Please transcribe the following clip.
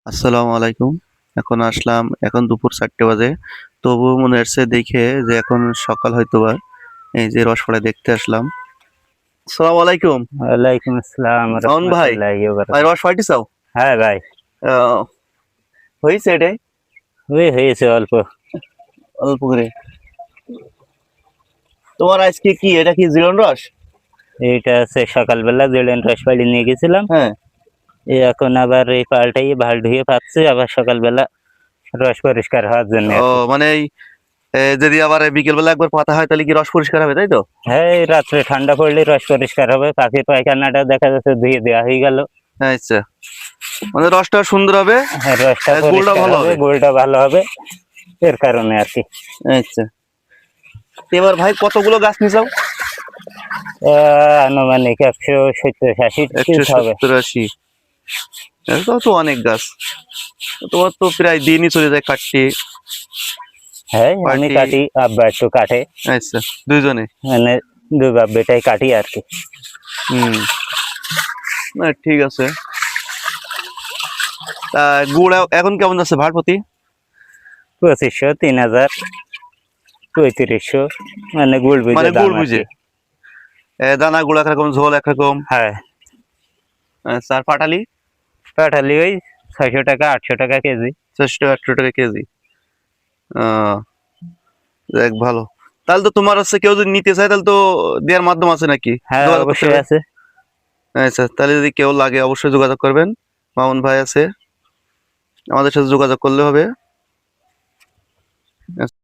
আসসালামু আলাইকুম। এখন আসলাম, এখন দুপুর 4টে বাজে। তবুও মনে হচ্ছে দেখে যে এখন সকাল হয়তোবা। এই যে রসপড়া দেখতে আসলাম। আসসালামু আলাইকুম। ওয়ালাইকুম আসসালাম মামুন ভাই, রহমতুল্লাহি ওয়া ভাই বারাকাতুহু। রস পাইতে চাও? হ্যাঁ ভাই, আহ, হয়েছে এটাই ওই হয়েছে অল্প। অল্প করে। তোমার আজকে কি এটা কি জীবন রস? এইটা আছে সকালবেলা জেলেন রস পাড়ি নিয়ে গেছিলাম। হ্যাঁ। এই এখন আবার এই পাল্টাই ভাল ধুয়ে পাচ্ছি আবার সকালবেলা রস পরিষ্কার হওয়ার জন্য ও আর কি। মানে এই যদি আবার বিকেল বেলা একবার পাতা হয় তাহলে কি রস পরিষ্কার হবে, তাই তো? হ্যাঁ, এই রাত্রে ঠান্ডা পড়লে রস পরিষ্কার হবে। পাখির পায়খানাটা দেখা যাচ্ছে ধুয়ে দেওয়া হয়ে গেল। আচ্ছা, মানে রসটা সুন্দর হবে। হ্যাঁ, রসটা গুলটা পরিষ্কার ভালো হবে, হবে। গোলটা ভালো হবে, এর কারণে আর কি। আচ্ছা, এবার ভাই কতগুলো গাছ নিছাও? আনুমানিক 170-80 পিস হবে। 170-80। এটাও তো অনেক গাছ। তোমার তো প্রায় দিনই চলে যায় কাটতে। হ্যাঁ, আমি পার্টি। কাটি, আব্বা একটু কাটে। আচ্ছা, দুইজনে। মানে দুই বাপ বেটাই কাটি আর কি। হুম, না ঠিক আছে। তা গুড় এখন কেমন আছে ভাড় প্রতি? 2500, 3000, 3500, মানে গুড় বুঝে মানে দাম গুড় আর বুঝে। কি। দানা গুড় একরকম, ঝোল একরকম। হ্যাঁ, আচ্ছা, আর পাটালি? পাঠালি ওই 600 টাকা 800 টাকা কেজি। 400-800 টাকা কেজি। আহ, দেখ ভালো। তাহলে তো তোমার হচ্ছে কেউ যদি নিতে চায় তাহলে তো দেওয়ার মাধ্যম আছে নাকি? হ্যাঁ, যোগাযোগ করতে অবশ্যই হবে। আছে। আচ্ছা, তাহলে যদি কেউ লাগে অবশ্যই যোগাযোগ করবেন। মামুন ভাই আছে, আমাদের সাথে যোগাযোগ করলে হবে।